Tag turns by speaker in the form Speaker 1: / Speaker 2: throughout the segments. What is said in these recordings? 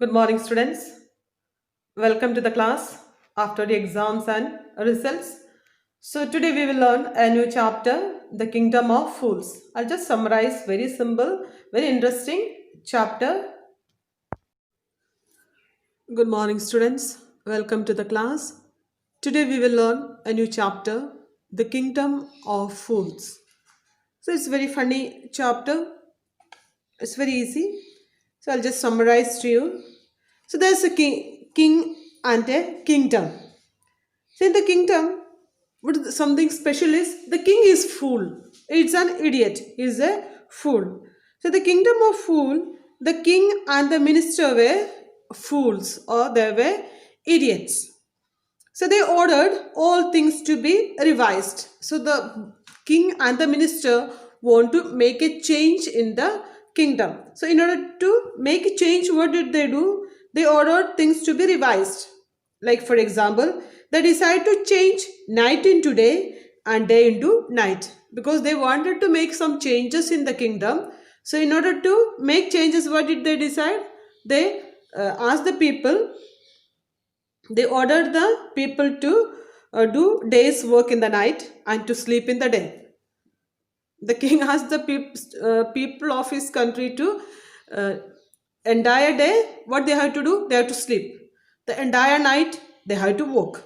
Speaker 1: Good morning, students. Welcome to the class after the exams and results. So, today we will learn a new chapter, The Kingdom of Fools. I'll just summarize very simple, very interesting chapter. Good morning, students. Welcome to the class. Today we will learn a new chapter, The Kingdom of Fools. So, it's a very funny chapter. It's very easy. So, I'll just summarize to you. So there's a king and a kingdom. So in the kingdom, something special is the king is fool. It's an idiot. He's a fool. So the kingdom of fool, the king and the minister were fools or they were idiots. So they ordered all things to be revised. So the king and the minister want to make a change in the kingdom. So in order to make a change, what did they do? They ordered things to be revised. Like for example, they decided to change night into day and day into night because they wanted to make some changes in the kingdom. So in order to make changes, what did they decide? They asked the people, they ordered the people to do day's work in the night and to sleep in the day. The king asked the people of his country to uh, entire day, what they have to do? They have to sleep. The entire night, they have to work.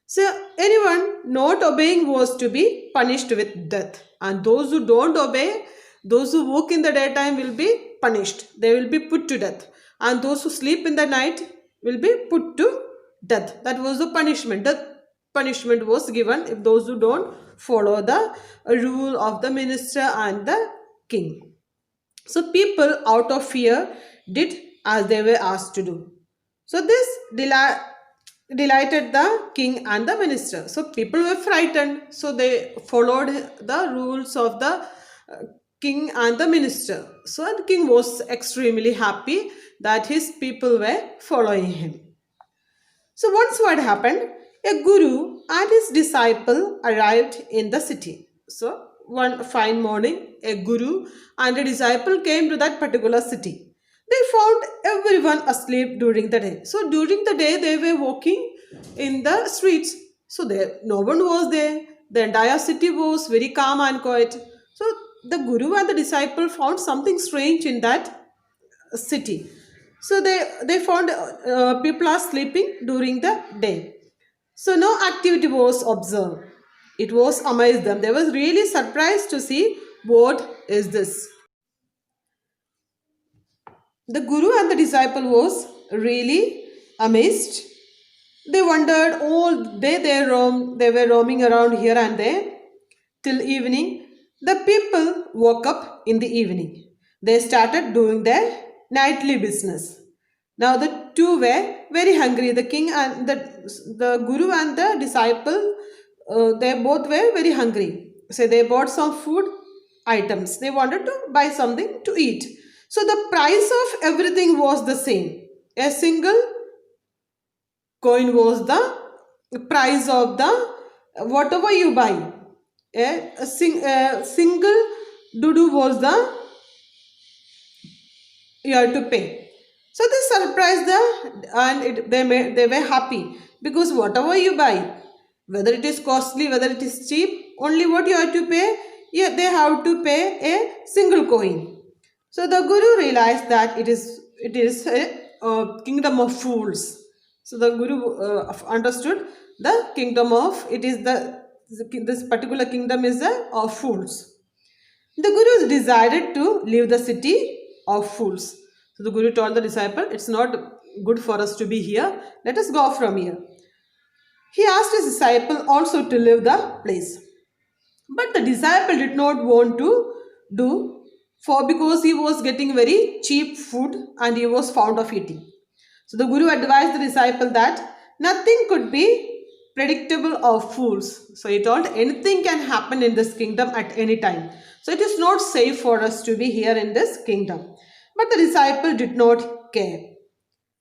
Speaker 1: So anyone not obeying was to be punished with death. And those who don't obey, those who work in the daytime will be punished. They will be put to death. And those who sleep in the night will be put to death. That was the punishment. The punishment was given if those who don't follow the rule of the minister and the king. So people out of fear did as they were asked to do. So this delighted the king and the minister. So people were frightened. So they followed the rules of the king and the minister. So the king was extremely happy that his people were following him. So once what happened? A guru and his disciple arrived in the city. So one fine morning, a guru and a disciple came to that particular city. They found everyone asleep during the day. So during the day they were walking in the streets. So there no one was there. The entire city was very calm and quiet. So the guru and the disciple found something strange in that city. So they found people are sleeping during the day. So no activity was observed. It was amazed them. They was really surprised to see what is this. The guru and the disciple was really amazed. They wondered all day they were roaming around here and there till evening. The people woke up in the evening. They started doing their nightly business. Now the two were very hungry. The king and the guru and the disciple, they both were very hungry. So they bought some food items. They wanted to buy something to eat. So the price of everything was the same. A single coin was the price of the whatever you buy. A single dudu was the you have to pay. So they surprised them and they were happy because whatever you buy, whether it is costly, whether it is cheap, only what you have to pay, yeah, they have to pay a single coin. So the guru realized that it is a kingdom of fools. So the guru understood the kingdom of it is this particular kingdom is the of fools. The guru decided to leave the city of fools. So the guru told the disciple, it's not good for us to be here. Let us go from here. He asked his disciple also to leave the place. But the disciple did not want to do for because he was getting very cheap food and he was fond of eating. So the guru advised the disciple that nothing could be predictable of fools. So he told anything can happen in this kingdom at any time. So it is not safe for us to be here in this kingdom. But the disciple did not care.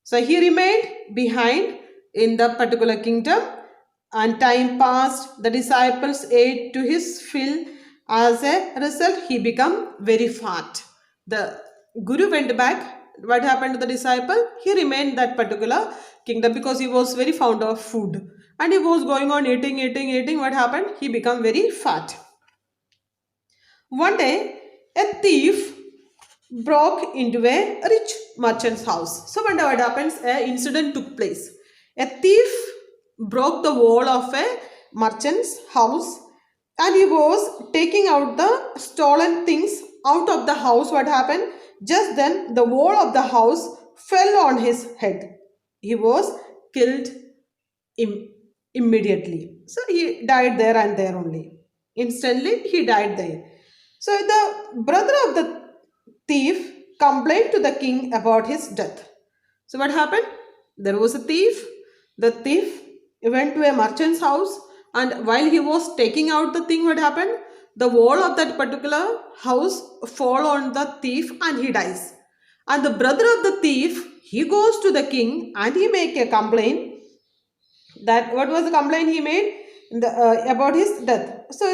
Speaker 1: So he remained behind in the particular kingdom and time passed. The disciples ate to his fill. As a result, he became very fat. The guru went back what happened to the disciple? He remained that particular kingdom because he was very fond of food. And he was going on eating. What happened? He became very fat. One day, a thief broke into a rich merchant's house. So one day what happens? An incident took place. A thief broke the wall of a merchant's house and he was taking out the stolen things out of the house. What happened? Just then the wall of the house fell on his head. He was killed immediately. So he died there and there only. Instantly he died there. So the brother of the thief complained to the king about his death. So what happened? There was a thief. The thief went to a merchant's house, and while he was taking out the thing, what happened? The wall of that particular house fall on the thief and he dies. And the brother of the thief, he goes to the king and he make a complaint. That what was the complaint he made about his death? So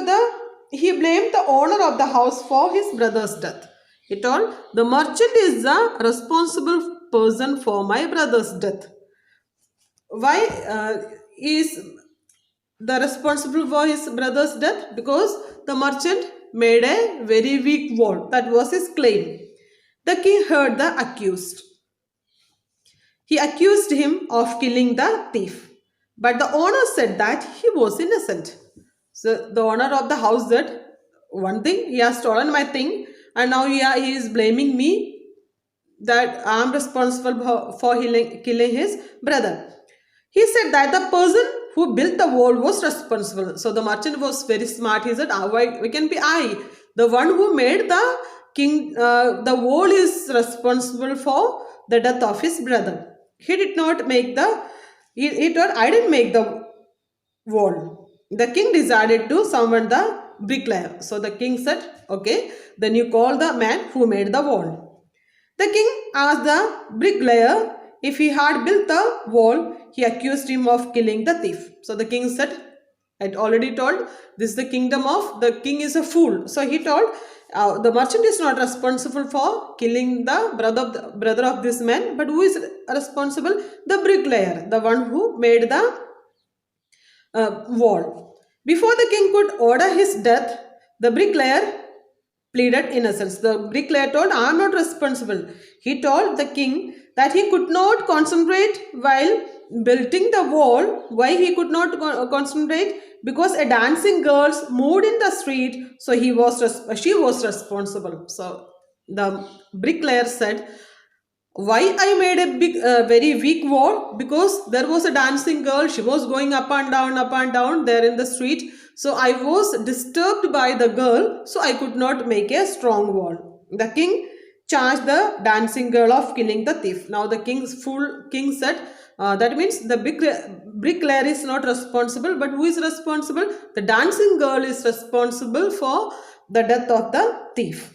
Speaker 1: he blamed the owner of the house for his brother's death. He told, the merchant is the responsible person for my brother's death. Why is the responsible for his brother's death? Because the merchant made a very weak wall. That was his claim. The king heard the accused. He accused him of killing the thief. But the owner said that he was innocent. So the owner of the house said, one thing, he has stolen my thing and now he is blaming me that I am responsible for killing his brother. He said that the person who built the wall was responsible. So the merchant was very smart. He said, why can be I? The one who made the king, the wall is responsible for the death of his brother. He did not make he told, I didn't make the wall. The king decided to summon the bricklayer. So the king said, okay, then you call the man who made the wall. The king asked the bricklayer if he had built the wall. He accused him of killing the thief. So the king said, I already told, this is the kingdom of the king is a fool. So he told, the merchant is not responsible for killing the brother of this man, but who is responsible? The bricklayer, the one who made the wall. Before the king could order his death, the bricklayer pleaded innocence. The bricklayer told, I am not responsible. He told the king that he could not concentrate while building the wall. Why he could not concentrate? Because a dancing girl moved in the street, so she was responsible. So the bricklayer said, why I made a very weak wall? Because there was a dancing girl. She was going up and down there in the street. So I was disturbed by the girl. So I could not make a strong wall. The king charged the dancing girl of killing the thief. Now the king said, that means the bricklayer is not responsible. But who is responsible? The dancing girl is responsible for the death of the thief.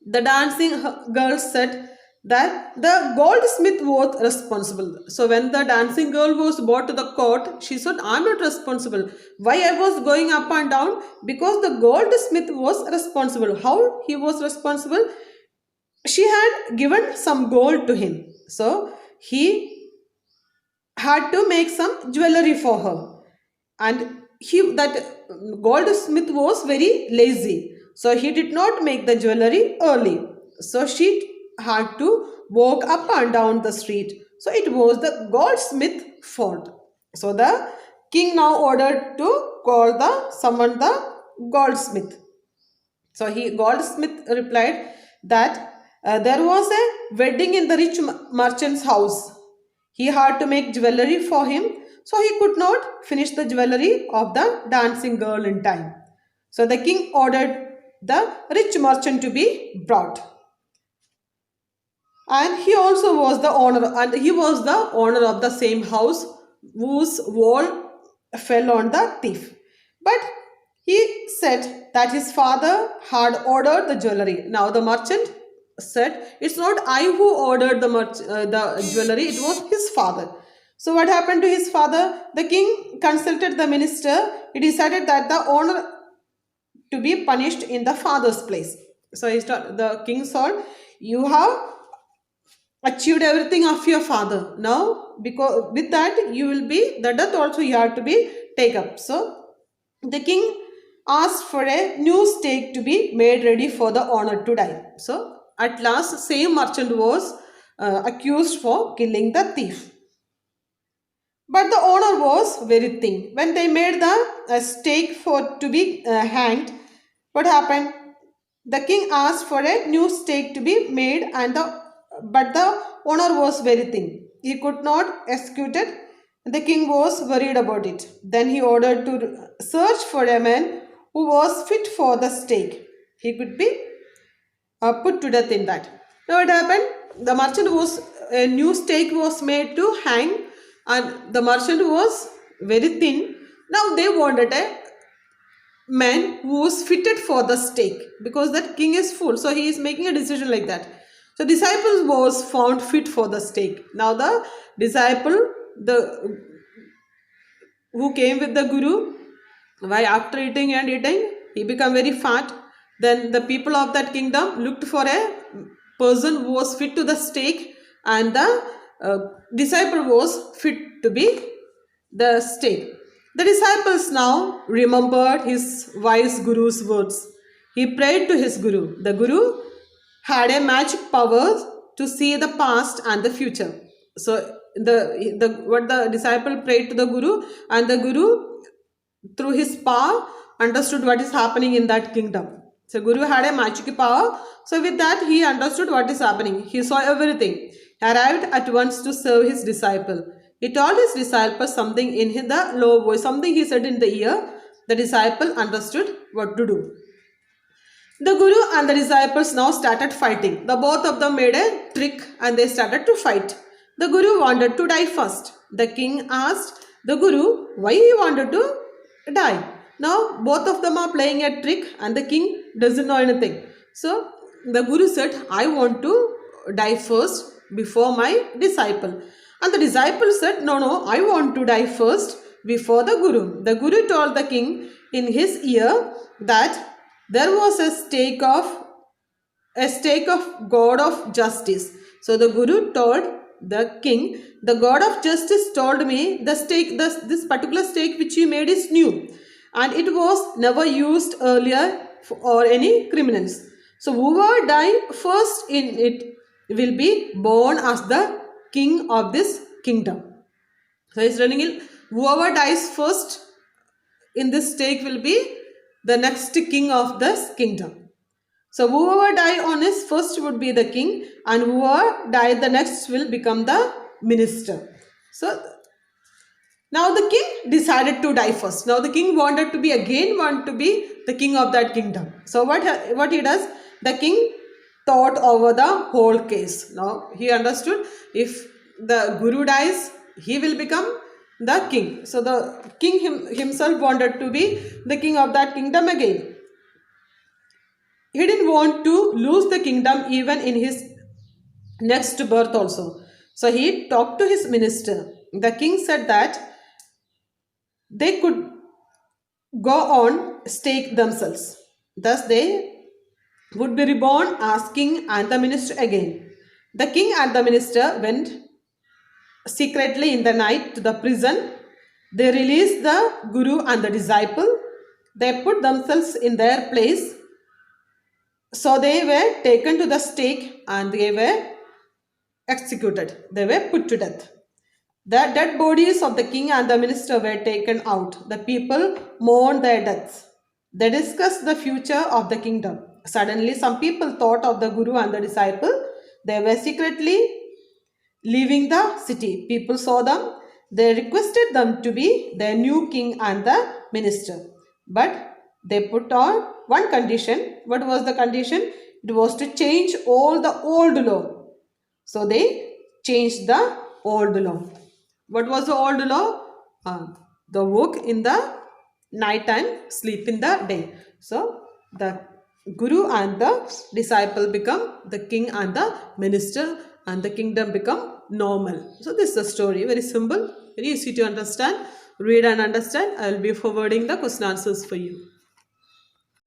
Speaker 1: The dancing girl said that the goldsmith was responsible. So when the dancing girl was brought to the court, she said, I am not responsible. Why I was going up and down? Because the goldsmith was responsible. How he was responsible? She had given some gold to him. So he had to make some jewelry for her. And that goldsmith was very lazy. So he did not make the jewelry early. So she had to walk up and down the street. So it was the goldsmith's fault. So the king now ordered to summon the goldsmith. So goldsmith replied that there was a wedding in the rich merchant's house. He had to make jewelry for him. So he could not finish the jewelry of the dancing girl in time. So the king ordered the rich merchant to be brought. And he also was the owner, and he was the owner of the same house whose wall fell on the thief. But he said that his father had ordered the jewelry. Now the merchant said, it's not I who ordered the jewelry, it was his father. So what happened to his father? The king consulted the minister. He decided that the owner to be punished in the father's place. So the king said, you have achieved everything of your father. Now, because with that, you will be, the death also you have to be take up. So, the king asked for a new stake to be made ready for the owner to die. So, at last, same merchant was accused for killing the thief. But the owner was very thin. When they made the stake for to be hanged, what happened? The king asked for a new stake to be made, and but the owner was very thin. He could not execute it. The king was worried about it. Then he ordered to search for a man who was fit for the stake. He could be put to death in that. Now what happened? The merchant was, a new stake was made to hang, and the merchant was very thin. Now they wanted a man who was fitted for the stake, because that king is full, so he is making a decision like that. So disciple was found fit for the stake. Now the disciple, the who came with the guru, why after eating and eating he became very fat. Then the people of that kingdom looked for a person who was fit to the stake, and the disciple was fit to be the stake. The disciples now remembered his wise guru's words. He prayed to his guru. The guru had a magic power to see the past and the future. So the disciple prayed to the guru, and the guru through his power understood what is happening in that kingdom. So guru had a magic power. So with that he understood what is happening. He saw everything. He arrived at once to serve his disciple. He told his disciple something in the low voice, something he said in the ear. The disciple understood what to do. The guru and the disciples now started fighting. The both of them made a trick and they started to fight. The guru wanted to die first. The king asked the guru why he wanted to die. Now both of them are playing a trick and the king doesn't know anything. So the guru said, I want to die first before my disciple. And the disciple said, no, I want to die first before the guru. The guru told the king in his ear that there was a stake of God of justice. So the guru told the king, the God of justice told me the stake, this particular stake which you made is new, and it was never used earlier for any criminals. So whoever die first in it will be born as the king of this kingdom. So he's running in, whoever dies first in this stake will be the next king of this kingdom. So whoever die on his first would be the king, and whoever died the next will become the minister. So now the king decided to die first. Now the king wanted to be the king of that kingdom. So what he does, the king thought over the whole case. Now he understood if the guru dies, he will become the king. So the king himself wanted to be the king of that kingdom again. He didn't want to lose the kingdom even in his next birth also. So he talked to his minister. The king said that they could go on stake themselves. Thus they would be reborn as king and the minister again. The king and the minister went secretly in the night to the prison. They released the guru and the disciple. They put themselves in their place. So they were taken to the stake and they were executed. They were put to death. The dead bodies of the king and the minister were taken out. The people mourned their deaths. They discussed the future of the kingdom. Suddenly, some people thought of the guru and the disciple. They were secretly leaving the city. People saw them. They requested them to be their new king and the minister. But they put on one condition. What was the condition? It was to change all the old law. So they changed the old law. What was the old law? The work in the night and sleep in the day. So the guru and the disciple become the king and the minister, and the kingdom become normal. So this is the story. Very simple, very easy to understand. Read and understand. I will be forwarding the question answers for you.